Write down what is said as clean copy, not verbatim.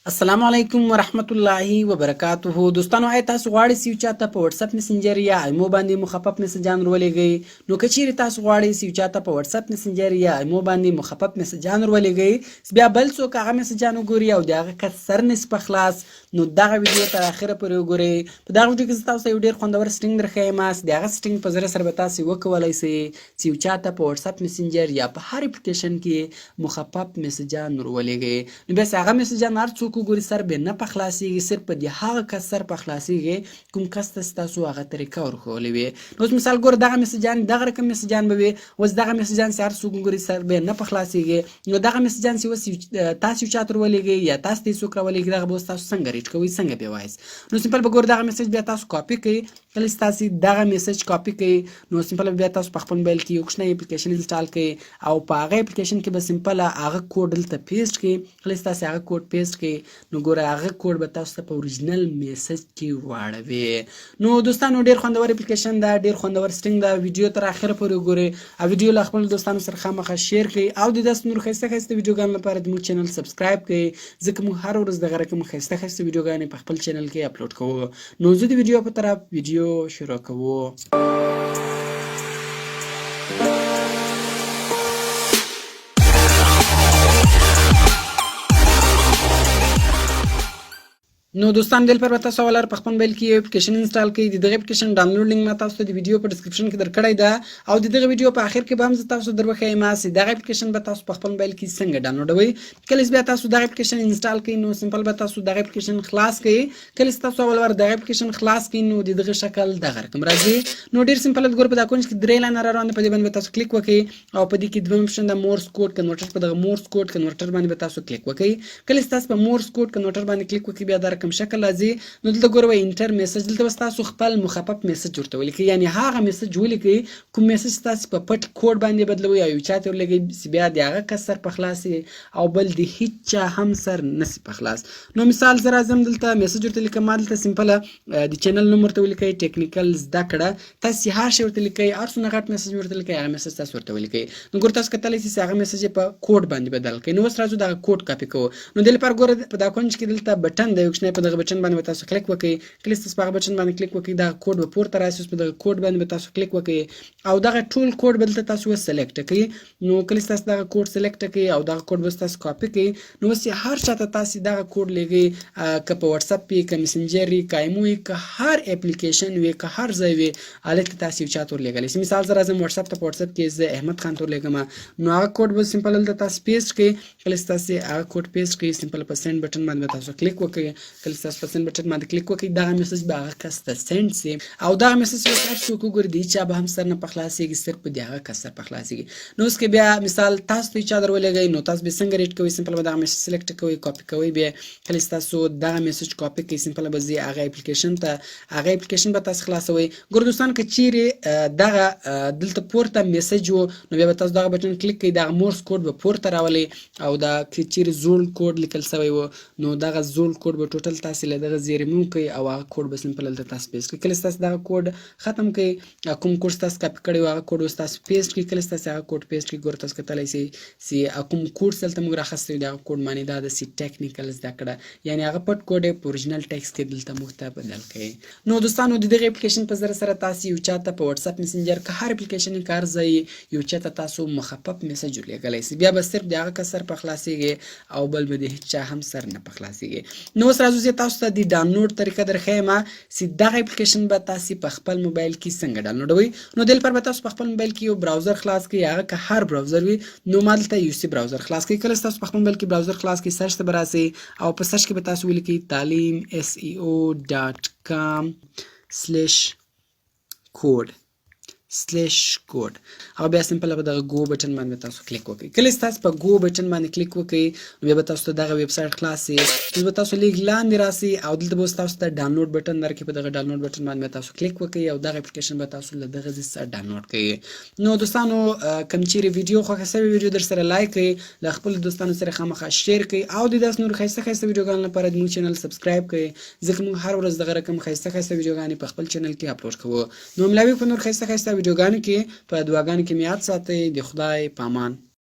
السلام علیکم ورحمت الله وبرکاته. دوستانو آیا تاسو غواړئ چې یو چاته په واتس اپ مسنجر یا ایمو باندې مخفف میسجان ورولېږئ؟ نو که چیرې تاسو غواړئ چې یو چاته په واتس اپ مسنجر یا ایمو باندې مخفف میسجان ورولېږئ، بیا بل څوک هغه میسجان وګوري او د هغه کس سر نشي په خلاص، نو دغه ویډیو تر اخره پورې وګورئ. په دغه ویډیو کې زه تاسو ته یو ډېر خوندور سټینګ درښیم. د هغه سټینګ په زړه سره به تاسو وکولی شئ چې یو چاته په واتس اپ مسنجر یا په هر اپلیکیشن کې مخفف میسجان ورولېږئ. نو بیا چې هغه میسجان هر څوک وګوري سر به نه په خلاصېږي، صرف په د هغه کس سر په خلاصېږي کوم کس ته تاسو هغه طریقه ورښولې وي. نو اوس مثال ګوره دغه میسجان دغه رقم میسجان به وي. اوس دغه میسجان چې هر څوک وګوري سر به نه په خلاصېږي، نو دغه میسجان چې اوس تاسو یو چاته ورولېږئ یا تاسو ته یې څوک راولېږي، دغه به اوس تاسو څنګه ریډ کوئ، څنګه به وایاست. نو سمپل به ګوره دغه میسج بیا تاسو کاپي کړئ. کله چې تاسو دغه میسج کاپي کړئ، نو سمپل بیا تاسو په خپل موبایل کې یو کوچنی اپلیکیشن انسټال کړئ او په هغه اپلیکیشن کې به سمپل هغه کوډ دلته پیسټ کړئ. کله چې تاسو هغه کوډ پیسټ کړئ، نو ګوره هغه کوډ به تاسو ته په اوریجنل میسج کې واړوي. نو دوستانو ډېر خوندور اپلیکیشن ده، ډېر خوندور سټینګ ده. ویډیو تر اخره پورې وګورئ او ویډیو له خپل دوستانو سره خامخا شیر کړئ او د داسې نور ښایسته ښایسته ویډیوګانو لپاره زموږ چینل سبسکرایب کړئ، ځکه موږ هر ورځ دغه رقم ښایسته ښایسته ویډیوګانې په خپل چینل کې اپلوډ کوو. نو زه د ویډیو په طرف ویډیو شروع کوو. نو دوستان دل پر تاسو ولر په خپل موبایل کې یو اپلیکیشن انسټال کړئ. دغه اپلیکیشن ډاونلوډ لینک ما تاسو ته د ویډیو په ډسکرپشن کې درکړی ده او دغه ویډیو په اخر کې به هم زه تاسو دروښیم چې دغه اپلیکیشن به تاسو په خپل موبایل کې څنګه ډاونلوډوئ. کله چې بیا تاسو دغه اپلیکیشن انسټال کړئ، نو سمپل به تاسو دغه اپلیکیشن خلاص کړئ. کله چې تاسو اول ور دغه اپلیکیشن خلاص کړئ، نو دغه شکل دغه رقم راځي. نو ډیر سمپل ګور په دا کونج کې درې لاین را روان په دې باندې تاسو کلیک وکړئ او په دې کې دویم اپشن د مورس کوډ کنورټر په دغه مورس کوډ کنورټر باندې به تاسو کلیک وکړئ. کله چې تاسو په مورس کوډ کنورټر باندې کلیک وکړئ، بیا دا رقم شکل راځي. نو دلته ګوره انټر میسج، دلته بس تاسو خپل مخفف میسج ورته ولیکئ، یعنی هغه میسج ولیکئ کوم میسج تاسو په پټ کوډ باندې بدلوئ او یو چاته ورلګئ چې بیا د هغه کس سر په خلاص او بل د هیڅ چا هم سر نسی په خلاص. نو مثال زه راځم دلته میسج ورته لیکم، ما دلته سمپل د چینل نوم ورته ولیکئ، ټیکنیکل زده کړه، تاسو هر شی ورته لیکئ، هر څونه غټ میسج ورته لیکئ، هغه میسج تاسو ورته ولیکئ. نو ګوره تاسو کتلی چې هغه میسج په کوډ باندې بدل کړئ. نو اوس راځو دغه کوډ کاپي کوو. نو دې لپاره ګوره په دا کونج کې دلته بټن دی، یو کوچنی په دغه بټن باندې تاسو کلیک وکړئ. کله چې تاسو په هغه بټن باندې کلیک وکړئ، دغه کوډ به پورته راشي. اوس په دغه کوډ باندې به تاسو کلیک وکړئ او دغه ټول کوډ به دلته تاسو سلیکټ کړئ. نو کله چې تاسو دغه کوډ سلیکټ کړئ او دغه کوډ به تاسو کاپي کړئ، نو اوس هر چاته تاسو دغه کوډ لګئ، که په واتس اپ وي، که مسنجر وي، که ایمو وي، که هر اپلیکیشن وي، که هر ځای وي، هلته تاسو یو چاته ورلېږلی شئ. مثال زه راځم واتس اپ ته، په واتس اپ کې زه احمد خان ته ورلېږم، نو هغه کوډ به سمپل دلته تاسو پیسټ کړئ. کله چې تاسو هغه کوډ پیسټ کړئ، سمپل په سینډ بټن باندې تاسو کلیک وکړئ. کله چې تاسو په سینډ بټن باندې کلیک وکړئ، دغه میسج به هغه کس ته سینډ سي او دغه میسج به هر څوک وګوري، د هیچا به هم سر نه په خلاصېږي، صرف د هغه کس سر په خلاصېږي. نو اوس که بیا مثال تاسو ته چا درولېږئ، نو تاسو به څنګه ریډ کوئ؟ سمپل به دغه میسج سلیکټ کوئ، کاپي کوئ. بیا کله چې تاسو دغه میسج کاپي کړئ، سمپل به ځئ هغه اپلیکیشن ته، هغه اپلیکیشن به تاسو خلاصوئ. ګوره دوستان که چیرې دغه دلته پورته میسج و، نو بیا به تاسو دغه بټن کلیک کړئ، دغه مورس کوډ به پورته راولئ او دا که چیرې زول کوډ لیکل سوی و، نو دغه زول کوډ به ټوټل تاسو له دغه ځای ریموو کړئ او هغه کوډ به سمپل دلته تاسو پیسټ کړئ. کله چې تاسو دغه کوډ ختم کړئ، کوم کوډ تاسو کاپي کړی و هغه کوډ اوس تاسو پیسټ کړئ. کله چې تاسو هغه کوډ پیسټ کړئ، ګوره تاسو کتلی شئ چې کوم کوډ دلته موږ راخیستی و، دغه کوډ معنی دا ده چې ټیکنیکل زده کړه، یعنی هغه پټ کوډ یې په اوریجنل ټیکسټ کې دلته موږ ته بدل کړئ. نو دوستانو د دغه اپلیکیشن په ذریعه سره تاسو یو چاته په واتس اپ مسنجر که هر اپلیکیشن کې هر ځای یو چاته تاسو مخفف میسج ورلېږلی شئ، بیا به صرف د هغه کس سر په خلاصېږي او بل به د هیڅ چا هم سر نه په خلاصېږي. نو اوس راځو زه تاسو ته د ډاونلوډ طریقه درښیم چې دغه اپلیکیشن به تاسو په خپل موبایل کې څنګه ډاونلوډوئ. نو دې لپاره به تاسو په خپل موبایل کې یو براوزر خلاص کړئ، هغه که هر براوزر وي، نو ما دلته یو سی براوزر خلاص کړئ. کله چې تاسو په خپل موبایل کې براوزر خلاص کړئ، سرچ ته به راسئ او په سرچ کې به تاسو ولیکئ talim.com/code او بیا سمپل به دغه گو بټن باندې تاسو کلیک وکړئ. کله چې تاسو په گو بټن باندې کلیک وکړئ، نو بیا به تاسو ته دغه ویب سایټ خلاص شي. نو به تاسو لیک لاندې راسئ او دلته به تاسو ته ډاونلوډ بټن درکړي. په دغه ډاونلوډ بټن باندې تاسو کلیک وکړئ او دغه اپلیکیشن به تاسو له دغه ځای څخه ډاونلوډ کړئ. نو دوستانو کوم چیرې ویډیو خوښه شوې ویډیو در سره لایک کړئ، له خپلو دوستانو سره خامخا شیر کړئ او د داسې نورو ښایسته ښایسته ویډیوګانو لپاره زموږ چینل سبسکرایب کړئ، ځکه موږ هر ورځ دغه رقم ښایسته ښایسته ویډیوګانې په خپل چینل کې اپلوډ کوو. نو ملاوي په نور ښایسته ښایسته ویډیوګانو کې په دعاګانو کې مې یاد ساتئ. د خدای په امان.